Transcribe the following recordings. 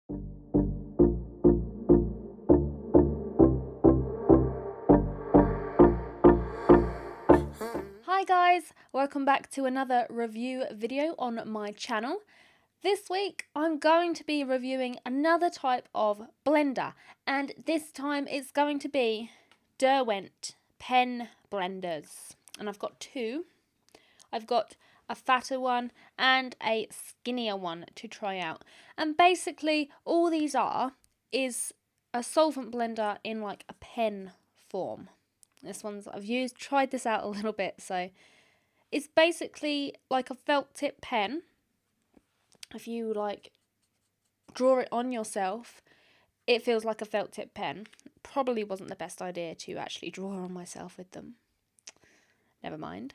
Hi guys, welcome back to another review video on my channel. This week I'm going to be reviewing another type of blender, and this time it's going to be DERWENT pen blenders. And I've got two. I've got a fatter one and a skinnier one to try out. And basically all these is a solvent blender in like a pen form. This one's I've tried this out a little bit, so it's basically like a felt tip pen. If you like draw it on yourself, it feels like a felt tip pen. Probably wasn't the best idea to actually draw on myself with them. Never mind.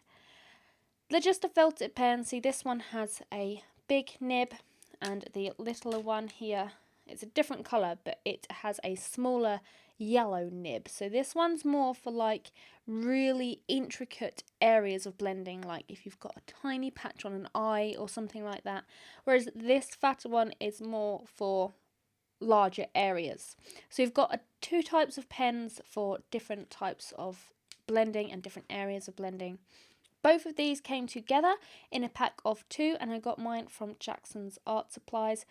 They're just a felt tip pen. See, this one has a big nib, and the littler one here, it's a different colour, but it has a smaller yellow nib. So this one's more for like really intricate areas of blending, like if you've got a tiny patch on an eye or something like that, whereas this fatter one is more for larger areas. So you've got two types of pens for different types of blending and different areas of blending. Both of these came together in a pack of 2, and I got mine from Jackson's Art Supplies.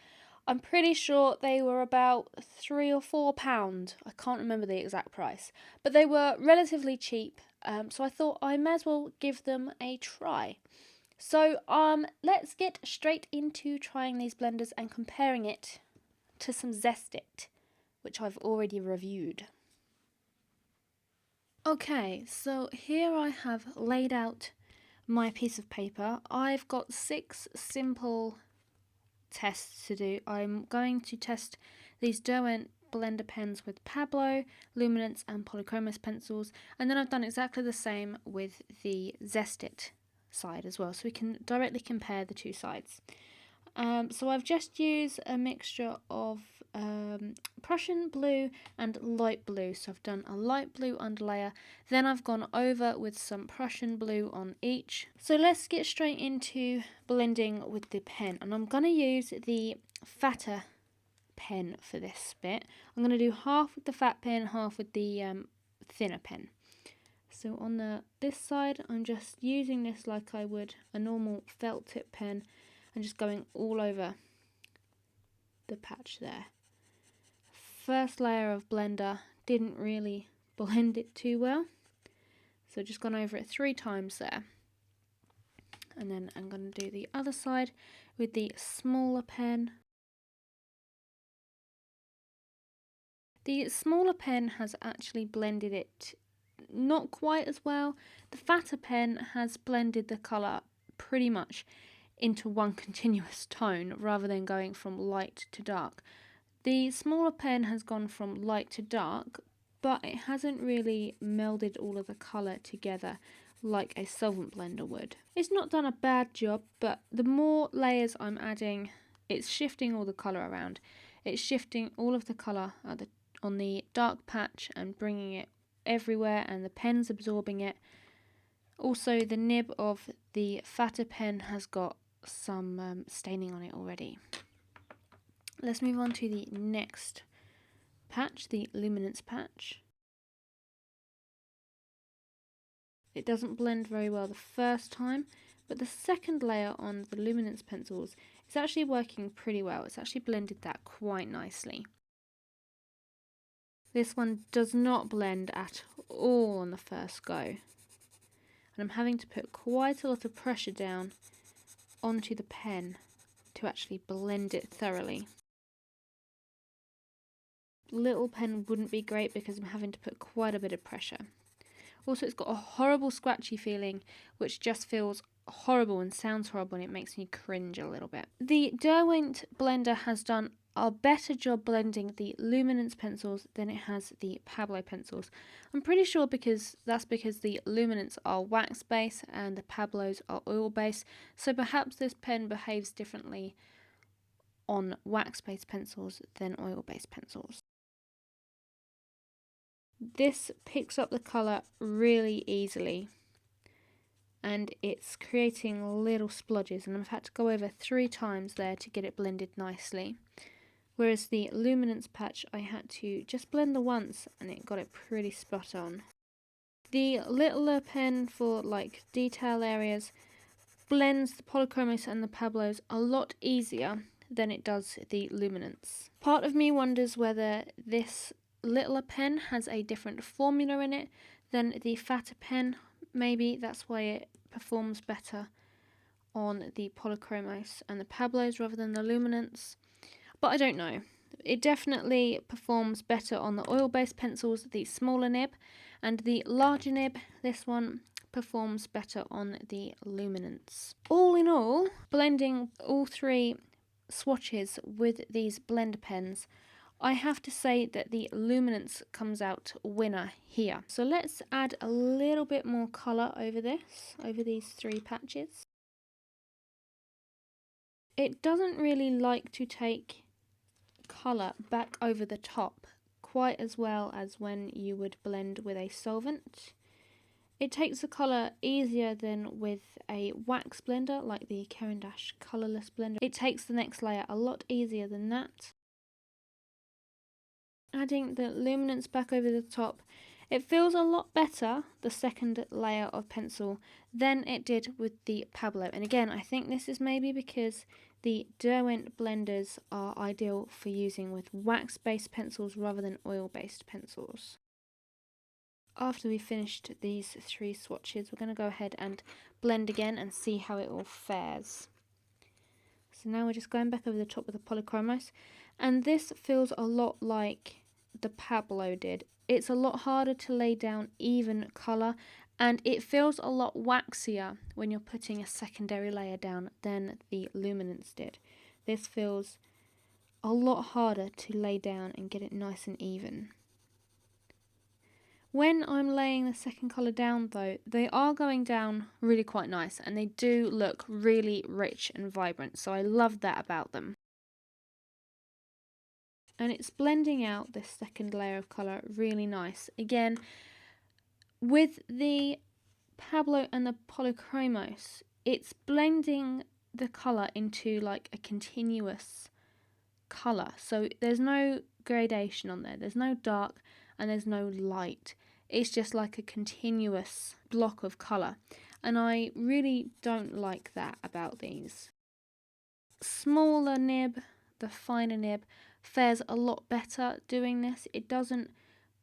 I'm pretty sure they were about £3 or £4. I can't remember the exact price, but they were relatively cheap, so I thought I may as well give them a try. So let's get straight into trying these blenders and comparing it to some Zest-It, which I've already reviewed. Okay, so here I have laid out my piece of paper. I've got 6 simple tests to do. I'm going to test these DERWENT blender pens with Pablo, Luminance and Polychromos pencils, and then I've done exactly the same with the Zest-It side as well, so we can directly compare the two sides. So I've just used a mixture of Prussian blue and light blue. So I've done a light blue underlayer, then I've gone over with some Prussian blue on each. So let's get straight into blending with the pen, and I'm going to use the fatter pen for this bit. I'm going to do half with the fat pen, half with the thinner pen. So on this side, I'm just using this like I would a normal felt tip pen, and just going all over the patch there. First layer of blender didn't really blend it too well, so just gone over it 3 times there. And then I'm going to do the other side with the smaller pen. The smaller pen has actually blended it not quite as well. The fatter pen has blended the colour pretty much into one continuous tone rather than going from light to dark. The smaller pen has gone from light to dark, but it hasn't really melded all of the colour together like a solvent blender would. It's not done a bad job, but the more layers I'm adding, it's shifting all the colour around. It's shifting all of the colour on the dark patch and bringing it everywhere, and the pen's absorbing it. Also, the nib of the fatter pen has got some staining on it already. Let's move on to the next patch, the Luminance patch. It doesn't blend very well the first time, but the second layer on the Luminance pencils is actually working pretty well. It's actually blended that quite nicely. This one does not blend at all on the first go, and I'm having to put quite a lot of pressure down onto the pen to actually blend it thoroughly. Little pen wouldn't be great because I'm having to put quite a bit of pressure. Also, it's got a horrible scratchy feeling, which just feels horrible and sounds horrible, and it makes me cringe a little bit. The DERWENT blender has done a better job blending the Luminance pencils than it has the Pablo pencils. I'm pretty sure that's because the Luminance are wax based and the Pablos are oil based, so perhaps this pen behaves differently on wax based pencils than oil based pencils. This picks up the colour really easily, and it's creating little splodges, and I've had to go over 3 times there to get it blended nicely. Whereas the Luminance patch, I had to just blend the once and it got it pretty spot on. The littler pen for like detail areas blends the Polychromos and the Pablos a lot easier than it does the Luminance. Part of me wonders whether this littler pen has a different formula in it than the fatter pen. Maybe that's why it performs better on the Polychromos and the Pablos rather than the Luminance. But I don't know. It definitely performs better on the oil-based pencils, the smaller nib, and the larger nib, this one, performs better on the Luminance. All in all, blending all three swatches with these blender pens, I have to say that the Luminance comes out winner here. So let's add a little bit more colour over this, over these three patches. It doesn't really like to take colour back over the top quite as well as when you would blend with a solvent. It takes the colour easier than with a wax blender like the Caran d'Ache colourless blender. It takes the next layer a lot easier than that. Adding the Luminance back over the top, it feels a lot better, the second layer of pencil, than it did with the Pablo. And again, I think this is maybe because the Derwent blenders are ideal for using with wax-based pencils rather than oil-based pencils. After we've finished these three swatches, we're going to go ahead and blend again and see how it all fares. So now we're just going back over the top with the Polychromos, and this feels a lot like the Pablo did. It's a lot harder to lay down even colour, and it feels a lot waxier when you're putting a secondary layer down than the Luminance did. This feels a lot harder to lay down and get it nice and even. When I'm laying the second colour down though, they are going down really quite nice and they do look really rich and vibrant, so I love that about them. And it's blending out this second layer of colour really nice. Again, with the Pablo and the Polychromos, it's blending the colour into like a continuous colour. So there's no gradation on there. There's no dark and there's no light. It's just like a continuous block of colour. And I really don't like that about these. Smaller nib, the finer nib, fares a lot better doing this. It doesn't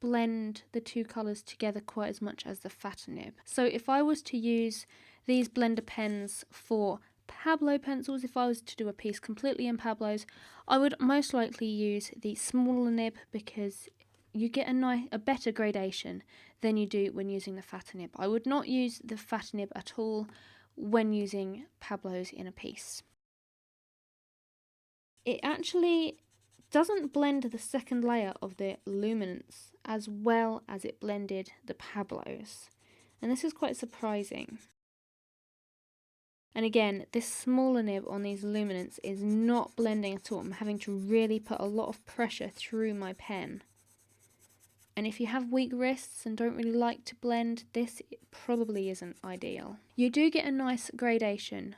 blend the two colours together quite as much as the fatter nib. So if I was to use these blender pens for Pablo pencils, if I was to do a piece completely in Pablos, I would most likely use the smaller nib because you get a better gradation than you do when using the fatter nib. I would not use the fatter nib at all when using Pablos in a piece. It actually doesn't blend the second layer of the Luminance as well as it blended the Pablos, and this is quite surprising. And again, this smaller nib on these Luminance is not blending at all. I'm having to really put a lot of pressure through my pen. And if you have weak wrists and don't really like to blend, this probably isn't ideal. You do get a nice gradation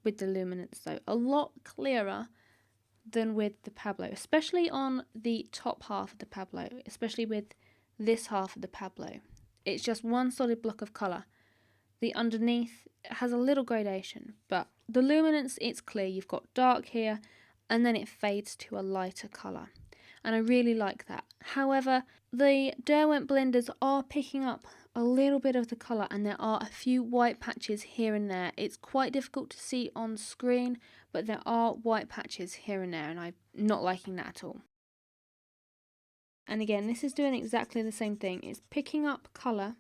with the Luminance though, a lot clearer than with the Pablo, especially on the top half of the Pablo, especially with this half of the Pablo. It's just one solid block of colour. The underneath has a little gradation, but the Luminance, it's clear. You've got dark here and then it fades to a lighter colour, and I really like that. However, the Derwent blenders are picking up a little bit of the colour and there are a few white patches here and there. It's quite difficult to see on screen, but there are white patches here and there and I'm not liking that at all. And again, this is doing exactly the same thing. It's picking up colour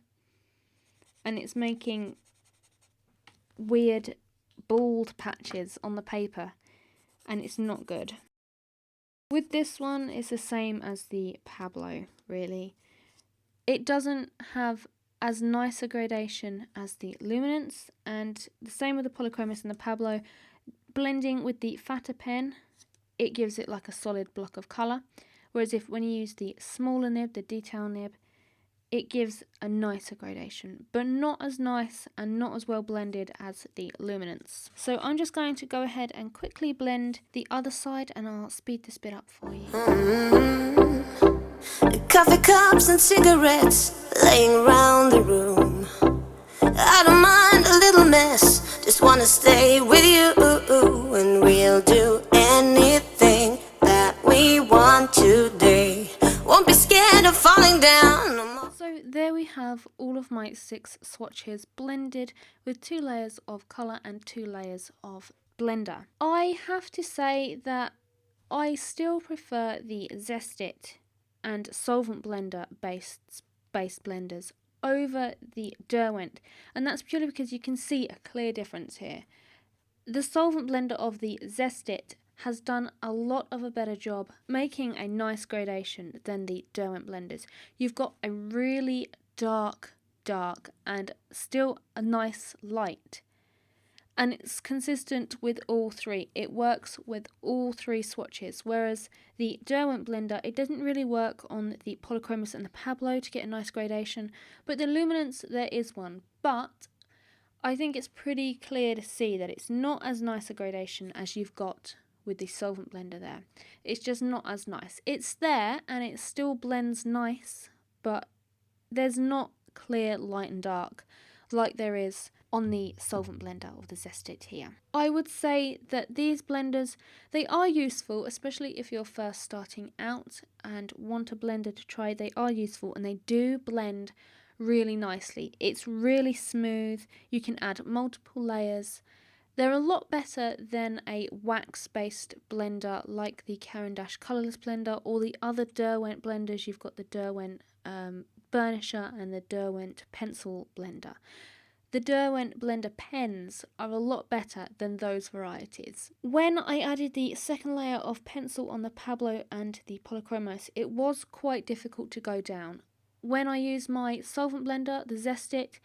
and it's making weird bald patches on the paper, and it's not good. With this one, it's the same as the Pablo, really. It doesn't have as nice a gradation as the Luminance, and the same with the Polychromos and the Pablo. Blending with the fatter pen, it gives it like a solid block of colour, whereas when you use the smaller nib, the detail nib, it gives a nicer gradation, but not as nice and not as well blended as the Luminance. So I'm just going to go ahead and quickly blend the other side, and I'll speed this bit up for you. Coffee cups and cigarettes laying around the room. I don't mind a little mess, just wanna stay with you, and we'll do anything that we want today. Won't be scared of falling down no more. So there we have all of my 6 swatches blended with 2 layers of colour and 2 layers of blender. I have to say that I still prefer the Zest-It and Solvent blender based blenders over the Derwent, and that's purely because you can see a clear difference here. The Solvent blender of the Zest-It has done a lot of a better job making a nice gradation than the Derwent blenders. You've got a really dark and still a nice light, and it's consistent with all 3. It works with all 3 swatches, whereas the Derwent blender, it doesn't really work on the Polychromos and the Pablo to get a nice gradation, but the Luminance there is one. But I think it's pretty clear to see that it's not as nice a gradation as you've got with the Solvent blender there. It's just not as nice. It's there and it still blends nice, but there's not clear light and dark like there is on the Solvent blender of the Zest-It here. I would say that these blenders, they are useful, especially if you're first starting out and want a blender to try. They are useful and they do blend really nicely. It's really smooth. You can add multiple layers. They're a lot better than a wax-based blender like the Caran d'Ache colourless blender or the other Derwent blenders. You've got the Derwent burnisher and the Derwent pencil blender. The Derwent blender pens are a lot better than those varieties. When I added the second layer of pencil on the Pablo and the Polychromos, it was quite difficult to go down. When I use my Solvent blender, the Zest-It,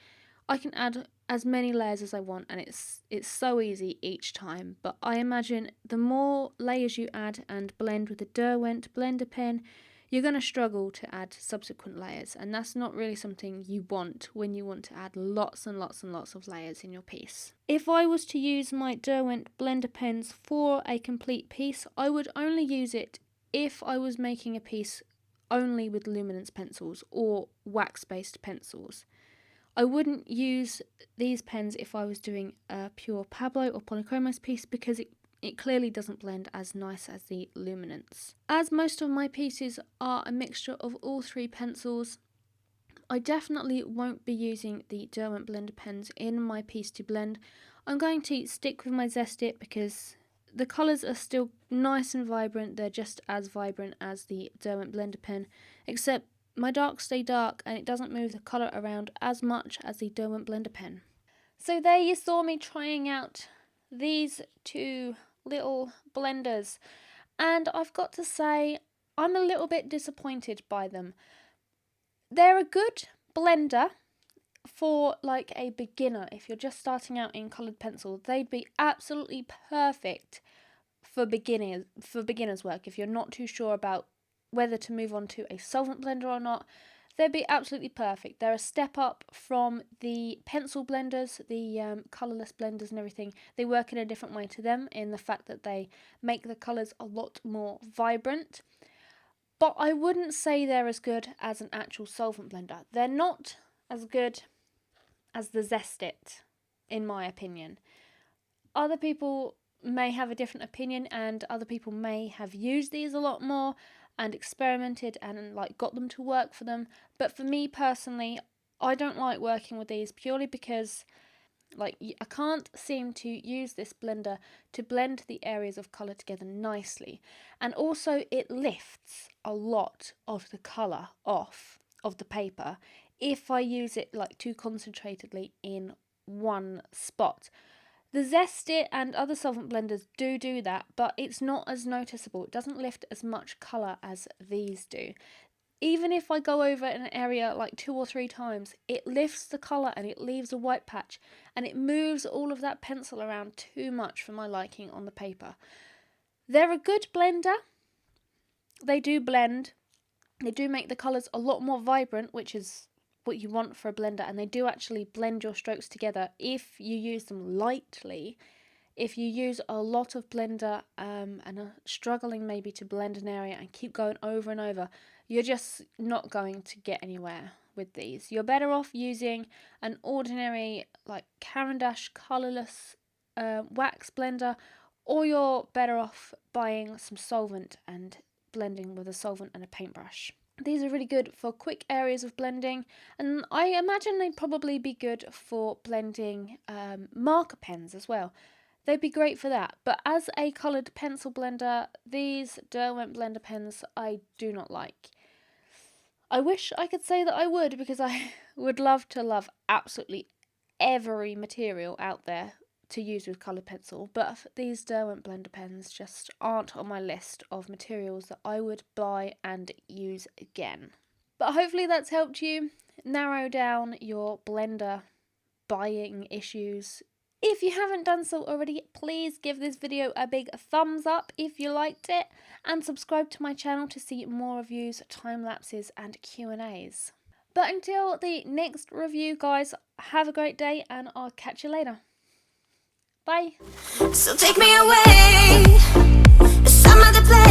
I can add as many layers as I want, and it's so easy each time. But I imagine the more layers you add and blend with the Derwent blender pen, you're going to struggle to add subsequent layers, and that's not really something you want when you want to add lots and lots and lots of layers in your piece. If I was to use my Derwent blender pens for a complete piece, I would only use it if I was making a piece only with Luminance pencils or wax-based pencils. I wouldn't use these pens if I was doing a pure Pablo or Polychromos piece because it clearly doesn't blend as nice as the Luminance. As most of my pieces are a mixture of all 3 pencils, I definitely won't be using the Derwent blender pens in my piece to blend. I'm going to stick with my Zest-It because the colours are still nice and vibrant. They're just as vibrant as the Derwent blender pen, except my darks stay dark and it doesn't move the colour around as much as the Derwent blender pen. So there you saw me trying out these 2 little blenders, and I've got to say I'm a little bit disappointed by them. They're a good blender for like a beginner. If you're just starting out in coloured pencil, they'd be absolutely perfect for beginners work. If you're not too sure about whether to move on to a solvent blender or not, they'd be absolutely perfect. They're a step up from the pencil blenders, the colourless blenders and everything. They work in a different way to them in the fact that they make the colours a lot more vibrant. But I wouldn't say they're as good as an actual solvent blender. They're not as good as the Zest-It, in my opinion. Other people may have a different opinion, and other people may have used these a lot more and experimented and like got them to work for them. But for me personally, I don't like working with these purely because I can't seem to use this blender to blend the areas of colour together nicely. And also it lifts a lot of the colour off of the paper if I use it too concentratedly in one spot. The Zest-It and other solvent blenders do that, but it's not as noticeable. It doesn't lift as much colour as these do. Even if I go over an area 2 or 3 times, it lifts the colour and it leaves a white patch, and it moves all of that pencil around too much for my liking on the paper. They're a good blender. They do blend. They do make the colours a lot more vibrant, which is what you want for a blender, and they do actually blend your strokes together if you use them lightly. If you use a lot of blender and are struggling maybe to blend an area and keep going over and over, you're just not going to get anywhere with these. You're better off using an ordinary like Caran d'Ache colourless wax blender, or you're better off buying some solvent and blending with a solvent and a paintbrush. These are really good for quick areas of blending, and I imagine they'd probably be good for blending marker pens as well. They'd be great for that, but as a coloured pencil blender, these Derwent blender pens I do not like. I wish I could say that I would, because I would love absolutely every material out there to use with coloured pencil, but these Derwent blender pens just aren't on my list of materials that I would buy and use again. But hopefully that's helped you narrow down your blender buying issues. If you haven't done so already, please give this video a big thumbs up if you liked it, and subscribe to my channel to see more reviews, time lapses and Q&As. But until the next review, guys, have a great day and I'll catch you later. Bye. So take me away, some other place.